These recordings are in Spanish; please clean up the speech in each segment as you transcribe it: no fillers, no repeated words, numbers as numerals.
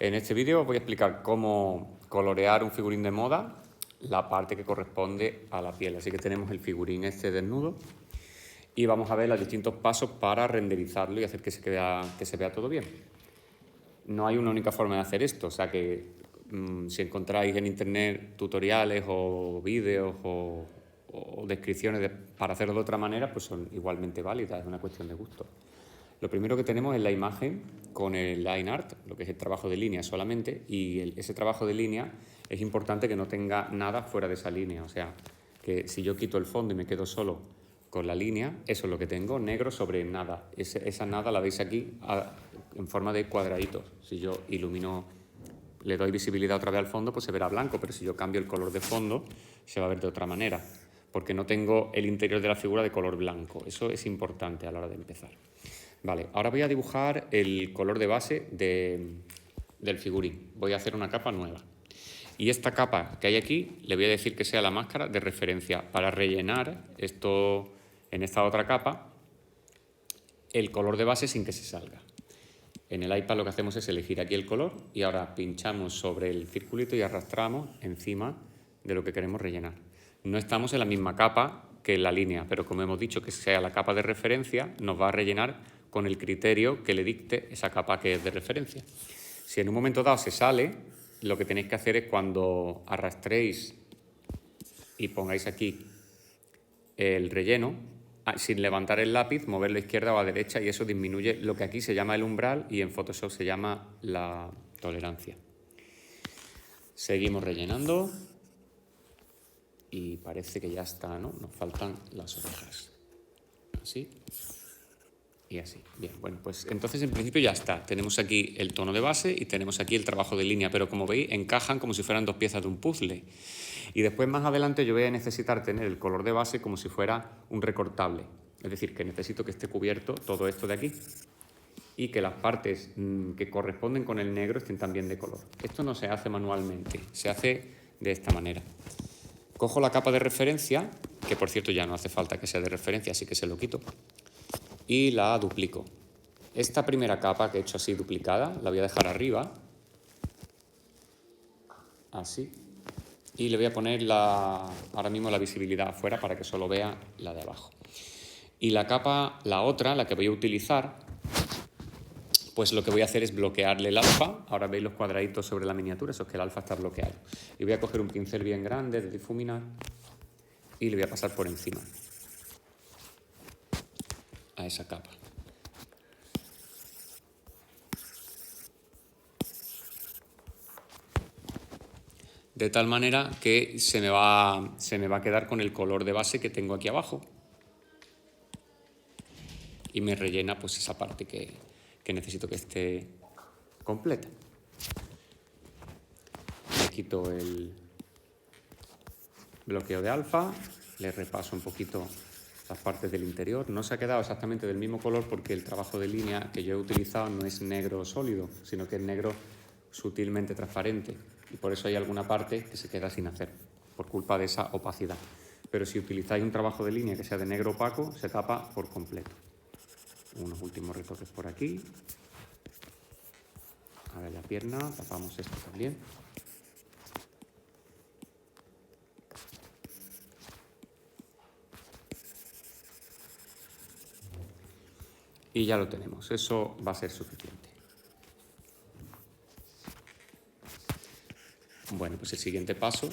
En este vídeo os voy a explicar cómo colorear un figurín de moda, la parte que corresponde a la piel. Así que tenemos el figurín este desnudo y vamos a ver los distintos pasos para renderizarlo y hacer que se vea todo bien. No hay una única forma de hacer esto, o sea que si encontráis en internet tutoriales o vídeos o descripciones para hacerlo de otra manera, pues son igualmente válidas, es una cuestión de gusto. Lo primero que tenemos es la imagen con el line art, lo que es el trabajo de línea solamente, y ese trabajo de línea es importante que no tenga nada fuera de esa línea, o sea, que si yo quito el fondo y me quedo solo con la línea, eso es lo que tengo, negro sobre nada. Esa nada la veis aquí en forma de cuadraditos. Si yo ilumino, le doy visibilidad otra vez al fondo, pues se verá blanco, pero si yo cambio el color de fondo, se va a ver de otra manera, porque no tengo el interior de la figura de color blanco. Eso es importante a la hora de empezar. Vale, ahora voy a dibujar el color de base del figurín. Voy a hacer una capa nueva. Y esta capa que hay aquí, le voy a decir que sea la máscara de referencia para rellenar esto en esta otra capa, el color de base sin que se salga. En el iPad lo que hacemos es elegir aquí el color y ahora pinchamos sobre el circulito y arrastramos encima de lo que queremos rellenar. No estamos en la misma capa que en la línea, pero como hemos dicho que sea la capa de referencia, nos va a rellenar con el criterio que le dicte esa capa que es de referencia. Si en un momento dado se sale, lo que tenéis que hacer es cuando arrastréis y pongáis aquí el relleno, sin levantar el lápiz, moverlo a izquierda o a derecha y eso disminuye lo que aquí se llama el umbral y en Photoshop se llama la tolerancia. Seguimos rellenando y parece que ya está, ¿no? Nos faltan las orejas. Así y así. Bien, bueno, pues entonces en principio ya está. Tenemos aquí el tono de base y tenemos aquí el trabajo de línea, pero como veis encajan como si fueran dos piezas de un puzzle. Y después más adelante yo voy a necesitar tener el color de base como si fuera un recortable. Es decir, que necesito que esté cubierto todo esto de aquí y que las partes que corresponden con el negro estén también de color. Esto no se hace manualmente, se hace de esta manera. Cojo la capa de referencia, que por cierto ya no hace falta que sea de referencia, así que se lo quito, y la duplico. Esta primera capa que he hecho así duplicada, la voy a dejar arriba, así, y le voy a poner ahora mismo la visibilidad afuera para que solo vea la de abajo. Y la capa, la otra, la que voy a utilizar, pues lo que voy a hacer es bloquearle el alfa. Ahora veis los cuadraditos sobre la miniatura, eso es que el alfa está bloqueado. Y voy a coger un pincel bien grande de difuminar y le voy a pasar por encima a esa capa. De tal manera que se me va a quedar con el color de base que tengo aquí abajo y me rellena pues esa parte que necesito que esté completa. Le quito el bloqueo de alfa, le repaso un poquito las partes del interior. No se ha quedado exactamente del mismo color porque el trabajo de línea que yo he utilizado no es negro sólido, sino que es negro sutilmente transparente y por eso hay alguna parte que se queda sin hacer por culpa de esa opacidad. Pero si utilizáis un trabajo de línea que sea de negro opaco, se tapa por completo. Unos últimos retoques por aquí. A ver la pierna, tapamos esto también. Y ya lo tenemos, eso va a ser suficiente. Bueno, pues el siguiente paso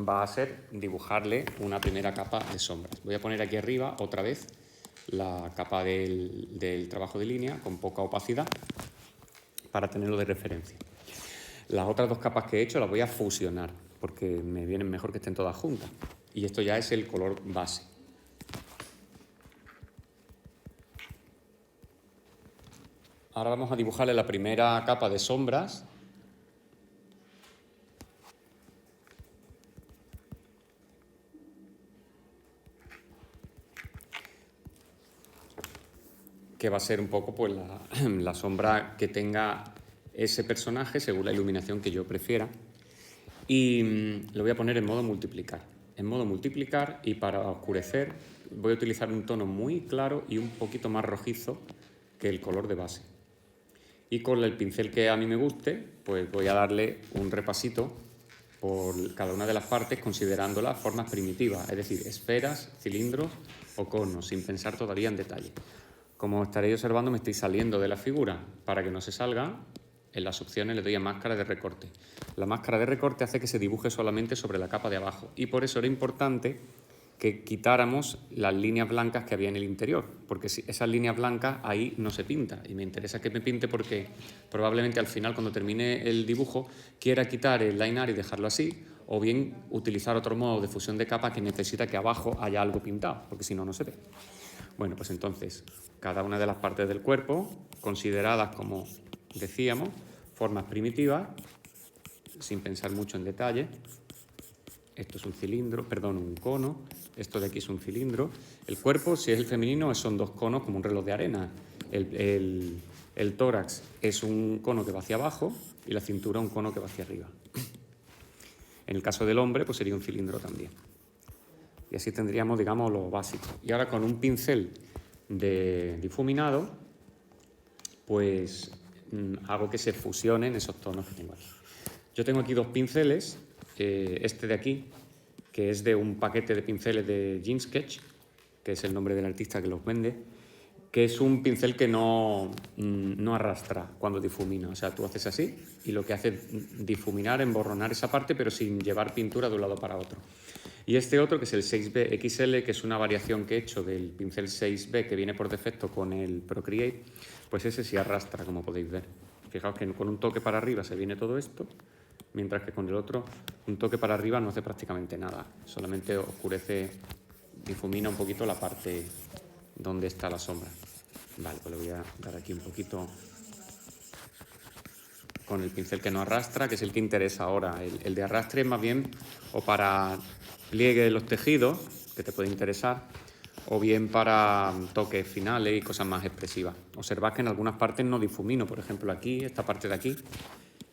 va a ser dibujarle una primera capa de sombras. Voy a poner aquí arriba otra vez la capa del trabajo de línea con poca opacidad para tenerlo de referencia. Las otras dos capas que he hecho las voy a fusionar porque me vienen mejor que estén todas juntas. Y esto ya es el color base. Ahora vamos a dibujarle la primera capa de sombras. Que va a ser un poco pues, la sombra que tenga ese personaje según la iluminación que yo prefiera. Y lo voy a poner en modo multiplicar. En modo multiplicar y para oscurecer voy a utilizar un tono muy claro y un poquito más rojizo que el color de base. Y con el pincel que a mí me guste, pues voy a darle un repasito por cada una de las partes considerando las formas primitivas, es decir, esferas, cilindros o conos, sin pensar todavía en detalle. Como estaréis observando, me estoy saliendo de la figura. Para que no se salga, en las opciones le doy a máscara de recorte. La máscara de recorte hace que se dibuje solamente sobre la capa de abajo y por eso era importante que quitáramos las líneas blancas que había en el interior, porque si esas líneas blancas ahí no se pinta y me interesa que me pinte porque probablemente al final cuando termine el dibujo quiera quitar el line art y dejarlo así, o bien utilizar otro modo de fusión de capa que necesita que abajo haya algo pintado, porque si no, no se ve. Bueno, pues entonces, cada una de las partes del cuerpo, consideradas como decíamos, formas primitivas, sin pensar mucho en detalle. Esto es un cilindro, perdón, un cono. Esto de aquí es un cilindro. El cuerpo, si es el femenino, son dos conos como un reloj de arena. El tórax es un cono que va hacia abajo y la cintura un cono que va hacia arriba. En el caso del hombre, pues sería un cilindro también. Y así tendríamos, digamos, lo básico. Y ahora con un pincel de difuminado, pues hago que se fusionen esos tonos que tengo aquí. Yo tengo aquí dos pinceles, este de aquí, que es de un paquete de pinceles de Gene Sketch, que es el nombre del artista que los vende, que es un pincel que no arrastra cuando difumina. O sea, tú haces así y lo que hace es difuminar, emborronar esa parte, pero sin llevar pintura de un lado para otro. Y este otro, que es el 6B XL, que es una variación que he hecho del pincel 6B que viene por defecto con el Procreate, pues ese sí arrastra, como podéis ver. Fijaos que con un toque para arriba se viene todo esto, mientras que con el otro un toque para arriba no hace prácticamente nada, solamente oscurece, difumina un poquito la parte donde está la sombra. Vale, pues le voy a dar aquí un poquito con el pincel que no arrastra, que es el que interesa ahora. El de arrastre es más bien o para pliegue de los tejidos, que te puede interesar, o bien para toques finales y cosas más expresivas. Observad que en algunas partes no difumino, por ejemplo aquí, esta parte de aquí,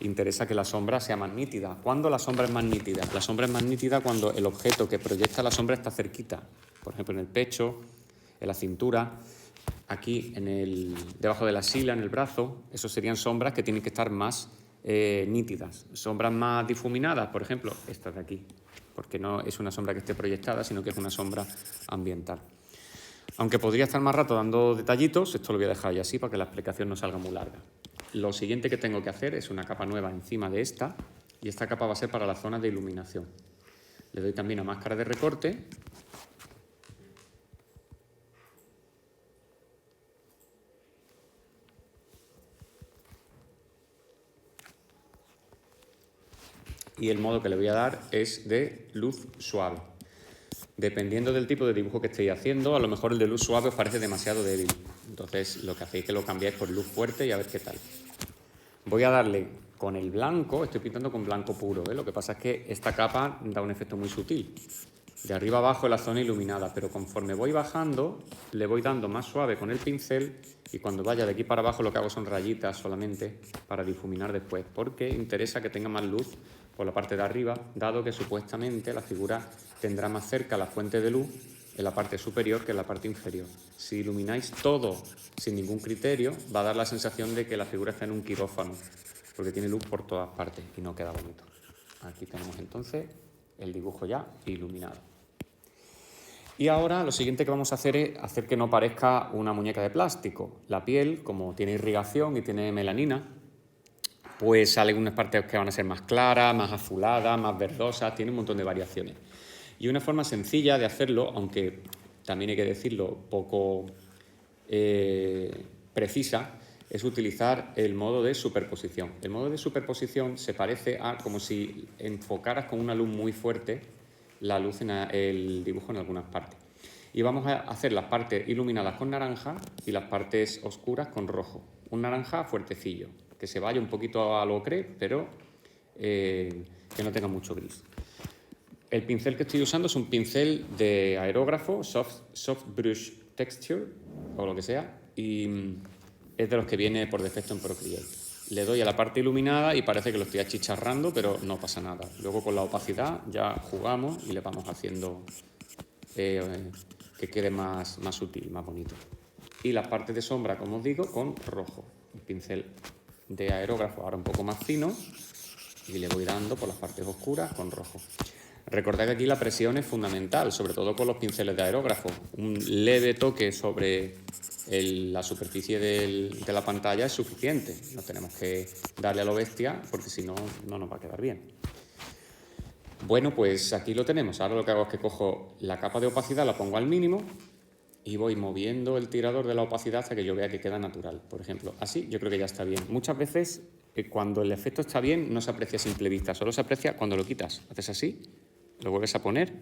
interesa que la sombra sea más nítida. ¿Cuándo la sombra es más nítida? La sombra es más nítida cuando el objeto que proyecta la sombra está cerquita, por ejemplo en el pecho, en la cintura, aquí debajo de la axila, en el brazo. Eso serían sombras que tienen que estar más nítidas. Sombras más difuminadas, por ejemplo, esta de aquí, porque no es una sombra que esté proyectada, sino que es una sombra ambiental. Aunque podría estar más rato dando detallitos, esto lo voy a dejar ya así para que la explicación no salga muy larga. Lo siguiente que tengo que hacer es una capa nueva encima de esta, y esta capa va a ser para la zona de iluminación. Le doy también a máscara de recorte. Y el modo que le voy a dar es de luz suave. Dependiendo del tipo de dibujo que estéis haciendo, a lo mejor el de luz suave os parece demasiado débil. Entonces lo que hacéis es que lo cambiáis por luz fuerte y a ver qué tal. Voy a darle con el blanco, estoy pintando con blanco puro, ¿eh? Lo que pasa es que esta capa da un efecto muy sutil. De arriba abajo es la zona iluminada, pero conforme voy bajando, le voy dando más suave con el pincel y cuando vaya de aquí para abajo lo que hago son rayitas solamente para difuminar después, porque interesa que tenga más luz por la parte de arriba, dado que supuestamente la figura tendrá más cerca la fuente de luz en la parte superior que en la parte inferior. Si ilumináis todo sin ningún criterio, va a dar la sensación de que la figura está en un quirófano, porque tiene luz por todas partes y no queda bonito. Aquí tenemos entonces el dibujo ya iluminado. Y ahora lo siguiente que vamos a hacer es hacer que no parezca una muñeca de plástico. La piel, como tiene irrigación y tiene melanina, pues salen unas partes que van a ser más claras, más azuladas, más verdosas, tiene un montón de variaciones. Y una forma sencilla de hacerlo, aunque también hay que decirlo poco precisa, es utilizar el modo de superposición. El modo de superposición se parece a como si enfocaras con una luz muy fuerte la luz en el dibujo en algunas partes. Y vamos a hacer las partes iluminadas con naranja y las partes oscuras con rojo. Un naranja fuertecillo, que se vaya un poquito a lo ocre, pero que no tenga mucho gris. El pincel que estoy usando es un pincel de aerógrafo, soft brush texture, o lo que sea, y es de los que viene por defecto en Procreate. Le doy a la parte iluminada y parece que lo estoy achicharrando, pero no pasa nada. Luego con la opacidad ya jugamos y le vamos haciendo que quede más sutil, más bonito. Y las partes de sombra, como os digo, con rojo, el pincel de aerógrafo, ahora un poco más fino, y le voy dando por las partes oscuras con rojo. Recordad que aquí la presión es fundamental, sobre todo con los pinceles de aerógrafo. Un leve toque sobre la superficie de la pantalla es suficiente. No tenemos que darle a lo bestia porque si no, no nos va a quedar bien. Bueno, pues aquí lo tenemos. Ahora lo que hago es que cojo la capa de opacidad, la pongo al mínimo y voy moviendo el tirador de la opacidad hasta que yo vea que queda natural. Por ejemplo, así yo creo que ya está bien. Muchas veces cuando el efecto está bien no se aprecia a simple vista, solo se aprecia cuando lo quitas. Haces así, lo vuelves a poner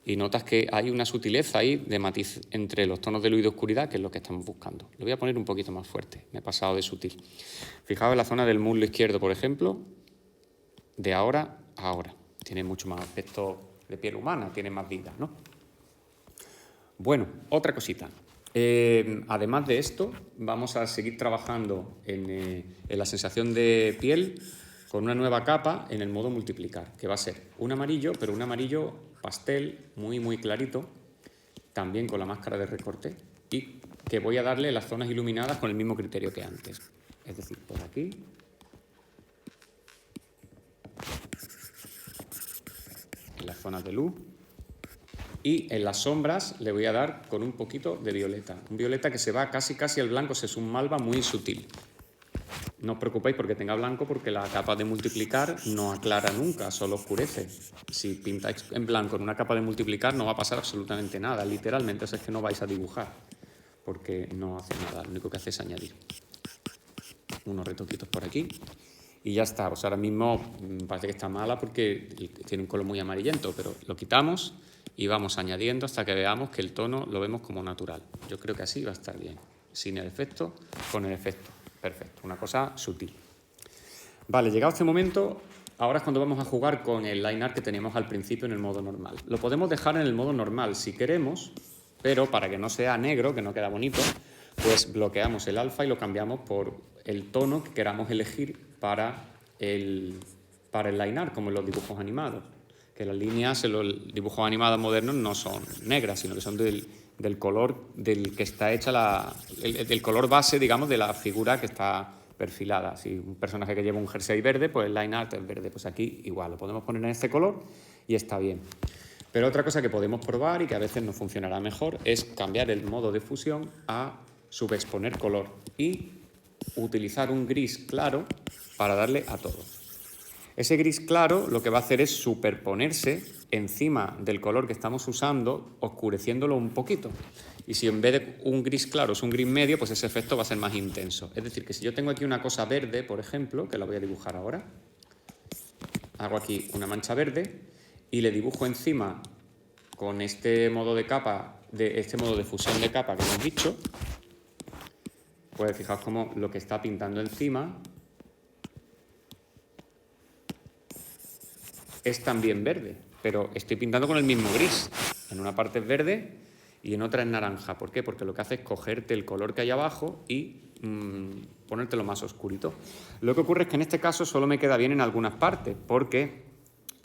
y notas que hay una sutileza ahí de matiz entre los tonos de luz y de oscuridad, que es lo que estamos buscando. Lo voy a poner un poquito más fuerte, me he pasado de sutil. Fijaos en la zona del muslo izquierdo, por ejemplo, de ahora a ahora. Tiene mucho más aspecto de piel humana, tiene más vida, ¿no? Bueno, otra cosita. Además de esto, vamos a seguir trabajando en la sensación de piel con una nueva capa en el modo multiplicar, que va a ser un amarillo, pero un amarillo pastel muy, muy clarito, también con la máscara de recorte, y que voy a darle las zonas iluminadas con el mismo criterio que antes. Es decir, por aquí, en las zonas de luz, y en las sombras le voy a dar con un poquito de violeta. Un violeta que se va casi al blanco, es un malva muy sutil. No os preocupéis porque tenga blanco, porque la capa de multiplicar no aclara nunca, solo oscurece. Si pintáis en blanco en una capa de multiplicar no va a pasar absolutamente nada, literalmente, es que no vais a dibujar, porque no hace nada, lo único que hace es añadir. Unos retoquitos por aquí y ya está. Pues ahora mismo parece que está mala porque tiene un color muy amarillento, pero lo quitamos y vamos añadiendo hasta que veamos que el tono lo vemos como natural. Yo creo que así va a estar bien, sin el efecto, con el efecto. Perfecto, una cosa sutil. Vale, llegado este momento, ahora es cuando vamos a jugar con el line art que teníamos al principio en el modo normal. Lo podemos dejar en el modo normal si queremos, pero para que no sea negro, que no queda bonito, pues bloqueamos el alfa y lo cambiamos por el tono que queramos elegir para el line art, como en los dibujos animados. Que las líneas en los dibujos animados modernos no son negras, sino que son del color del que está hecha del color base, digamos, de la figura que está perfilada. Si un personaje que lleva un jersey verde, pues el line art es verde. Pues aquí igual, lo podemos poner en este color y está bien. Pero otra cosa que podemos probar y que a veces nos funcionará mejor es cambiar el modo de fusión a subexponer color y utilizar un gris claro para darle a todo. Ese gris claro lo que va a hacer es superponerse encima del color que estamos usando, oscureciéndolo un poquito. Y si en vez de un gris claro es un gris medio, pues ese efecto va a ser más intenso. Es decir, que si yo tengo aquí una cosa verde, por ejemplo, que la voy a dibujar ahora, hago aquí una mancha verde y le dibujo encima con este modo de capa, este modo de fusión de capa que hemos dicho, pues fijaos cómo lo que está pintando encima es también verde, pero estoy pintando con el mismo gris. En una parte es verde y en otra es naranja. ¿Por qué? Porque lo que hace es cogerte el color que hay abajo y ponértelo más oscurito. Lo que ocurre es que en este caso solo me queda bien en algunas partes, porque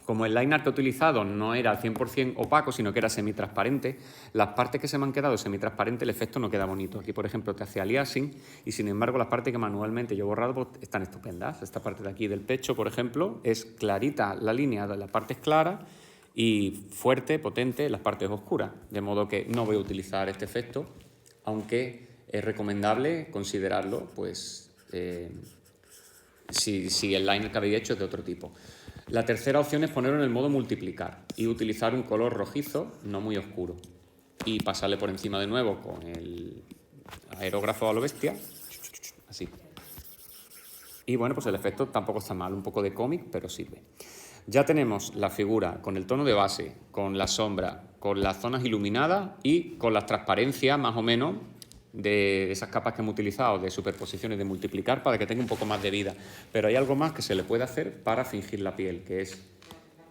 como el line art que he utilizado no era al 100% opaco, sino que era semitransparente, las partes que se me han quedado semitransparentes el efecto no queda bonito. Aquí, por ejemplo, te hace aliasing y, sin embargo, las partes que manualmente yo he borrado pues, están estupendas. Esta parte de aquí del pecho, por ejemplo, es clarita la línea de la parte es clara y fuerte, potente, las partes oscuras. De modo que no voy a utilizar este efecto, aunque es recomendable considerarlo, pues, si el liner que habéis hecho es de otro tipo. La tercera opción es ponerlo en el modo multiplicar y utilizar un color rojizo, no muy oscuro. Y pasarle por encima de nuevo con el aerógrafo a lo bestia, así. Y bueno, pues el efecto tampoco está mal, un poco de cómic, pero sirve. Ya tenemos la figura con el tono de base, con la sombra, con las zonas iluminadas y con las transparencias más o menos de esas capas que hemos utilizado de superposiciones, de multiplicar para que tenga un poco más de vida. Pero hay algo más que se le puede hacer para fingir la piel, que es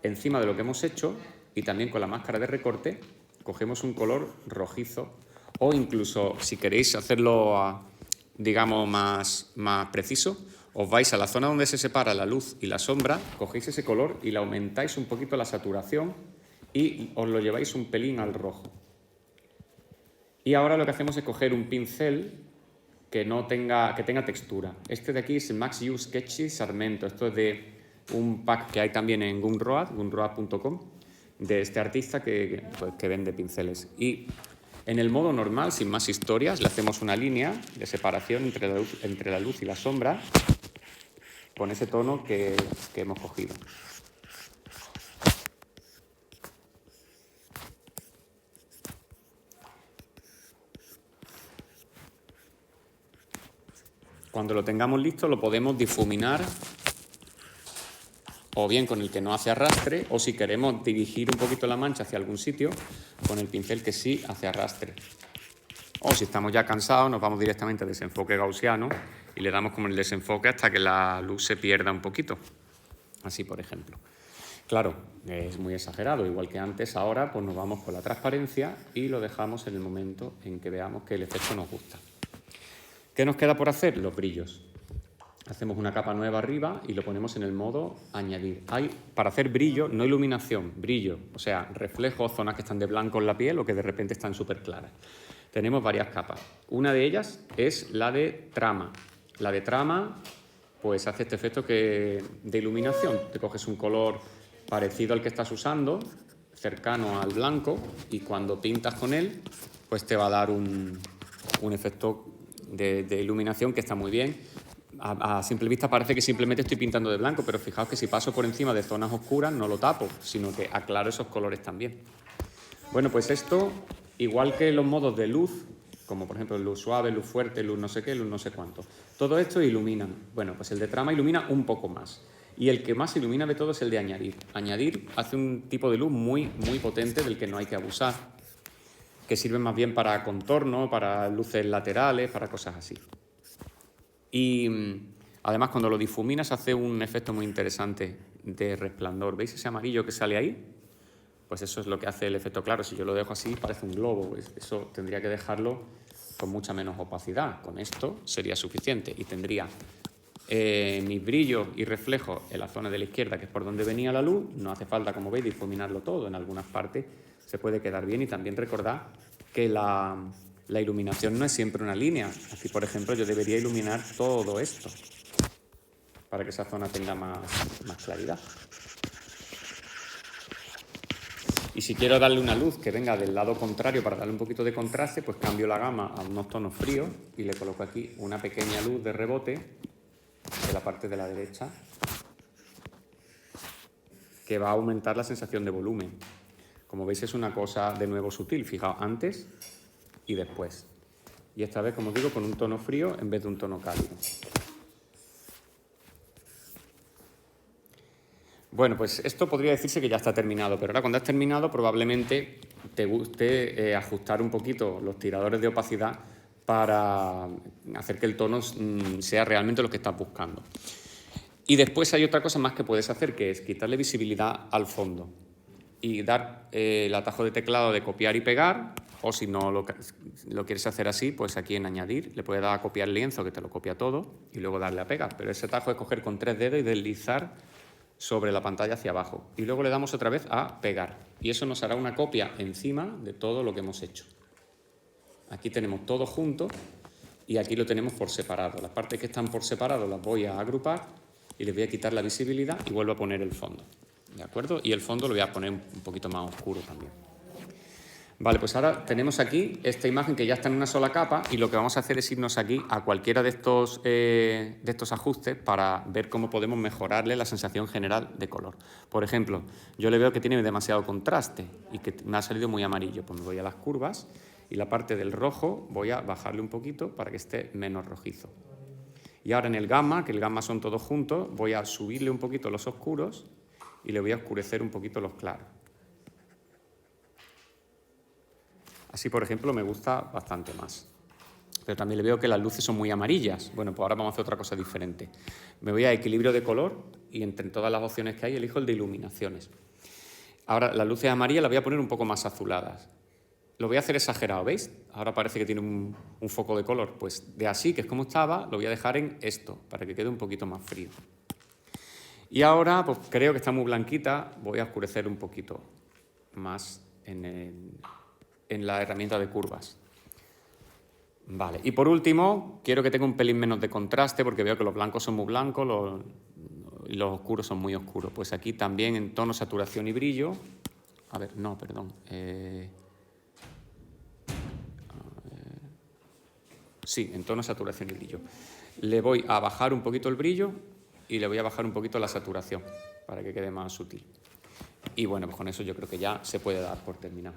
encima de lo que hemos hecho y también con la máscara de recorte cogemos un color rojizo o incluso si queréis hacerlo, digamos, más preciso, os vais a la zona donde se separa la luz y la sombra, cogéis ese color y le aumentáis un poquito la saturación y os lo lleváis un pelín al rojo. Y ahora lo que hacemos es coger un pincel que tenga textura. Este de aquí es el Max Use Sketchy Sarmento. Esto es de un pack que hay también en Gumroad, gumroad.com, de este artista que vende pinceles. Y en el modo normal, sin más historias, le hacemos una línea de separación entre la luz y la sombra con ese tono que hemos cogido. Cuando lo tengamos listo lo podemos difuminar o bien con el que no hace arrastre, o si queremos dirigir un poquito la mancha hacia algún sitio, con el pincel que sí hace arrastre. O si estamos ya cansados, nos vamos directamente a desenfoque gaussiano y le damos como el desenfoque hasta que la luz se pierda un poquito. Así, por ejemplo. Claro, es muy exagerado, igual que antes, ahora pues nos vamos con la transparencia y lo dejamos en el momento en que veamos que el efecto nos gusta. ¿Qué nos queda por hacer? Los brillos. Hacemos una capa nueva arriba y lo ponemos en el modo añadir. Hay, para hacer brillo, no iluminación, brillo, o sea, reflejos, zonas que están de blanco en la piel o que de repente están súper claras. Tenemos varias capas. Una de ellas es la de trama. La de trama, pues hace este efecto de iluminación. Te coges un color parecido al que estás usando, cercano al blanco, y cuando pintas con él, pues te va a dar un efecto de iluminación que está muy bien. A simple vista parece que simplemente estoy pintando de blanco, pero fijaos que si paso por encima de zonas oscuras no lo tapo, sino que aclaro esos colores también. Bueno, pues esto, igual que los modos de luz, como por ejemplo luz suave, luz fuerte, luz no sé qué, luz no sé cuánto, todo esto iluminan. Bueno, pues el de trama ilumina un poco más. Y el que más ilumina de todo es el de añadir. Añadir hace un tipo de luz muy, muy potente del que no hay que abusar, que sirve más bien para contorno, para luces laterales, para cosas así. Y además cuando lo difuminas hace un efecto muy interesante de resplandor. ¿Veis ese amarillo que sale ahí? Pues eso es lo que hace el efecto claro. Si yo lo dejo así parece un globo. Pues eso tendría que dejarlo con mucha menos opacidad. Con esto sería suficiente y tendría mis brillos y reflejos en la zona de la izquierda, que es por donde venía la luz. No hace falta, como veis, difuminarlo todo. En algunas partes se puede quedar bien. Y también recordad que la iluminación no es siempre una línea. Así, por ejemplo, yo debería iluminar todo esto para que esa zona tenga más claridad. Y si quiero darle una luz que venga del lado contrario para darle un poquito de contraste, pues cambio la gama a unos tonos fríos y le coloco aquí una pequeña luz de rebote de la parte de la derecha que va a aumentar la sensación de volumen. Como veis es una cosa de nuevo sutil, fijaos, antes y después. Y esta vez, como digo, con un tono frío en vez de un tono cálido. Bueno, pues esto podría decirse que ya está terminado, pero ahora cuando has terminado probablemente te guste ajustar un poquito los tiradores de opacidad para hacer que el tono sea realmente lo que estás buscando. Y después hay otra cosa más que puedes hacer, que es quitarle visibilidad al fondo y dar el atajo de teclado de copiar y pegar, o si no lo quieres hacer así, pues aquí en añadir le puedes dar a copiar lienzo, que te lo copia todo, y luego darle a pegar. Pero ese atajo es coger con 3 dedos y deslizar sobre la pantalla hacia abajo. Y luego le damos otra vez a pegar. Y eso nos hará una copia encima de todo lo que hemos hecho. Aquí tenemos todo junto y aquí lo tenemos por separado. Las partes que están por separado las voy a agrupar y les voy a quitar la visibilidad y vuelvo a poner el fondo. ¿De acuerdo? Y el fondo lo voy a poner un poquito más oscuro también. Vale, pues ahora tenemos aquí esta imagen que ya está en una sola capa y lo que vamos a hacer es irnos aquí a cualquiera de estos ajustes para ver cómo podemos mejorarle la sensación general de color. Por ejemplo, yo le veo que tiene demasiado contraste y que me ha salido muy amarillo. Pues me voy a las curvas y la parte del rojo voy a bajarle un poquito para que esté menos rojizo. Y ahora en el gamma, que el gamma son todos juntos, voy a subirle un poquito los oscuros y le voy a oscurecer un poquito los claros. Así, por ejemplo, me gusta bastante más. Pero también le veo que las luces son muy amarillas. Bueno, pues ahora vamos a hacer otra cosa diferente. Me voy a equilibrio de color y entre todas las opciones que hay elijo el de iluminaciones. Ahora las luces amarillas las voy a poner un poco más azuladas. Lo voy a hacer exagerado, ¿veis? Ahora parece que tiene un foco de color. Pues de así, que es como estaba, lo voy a dejar en esto, para que quede un poquito más frío. Y ahora, pues creo que está muy blanquita, voy a oscurecer un poquito más en la herramienta de curvas. Vale, y por último, quiero que tenga un pelín menos de contraste porque veo que los blancos son muy blancos y los oscuros son muy oscuros. Pues aquí también en tono, saturación y brillo. A ver, no, perdón. Sí, en tono, saturación y brillo. Le voy a bajar un poquito el brillo y le voy a bajar un poquito la saturación para que quede más sutil. Y bueno, pues con eso yo creo que ya se puede dar por terminado.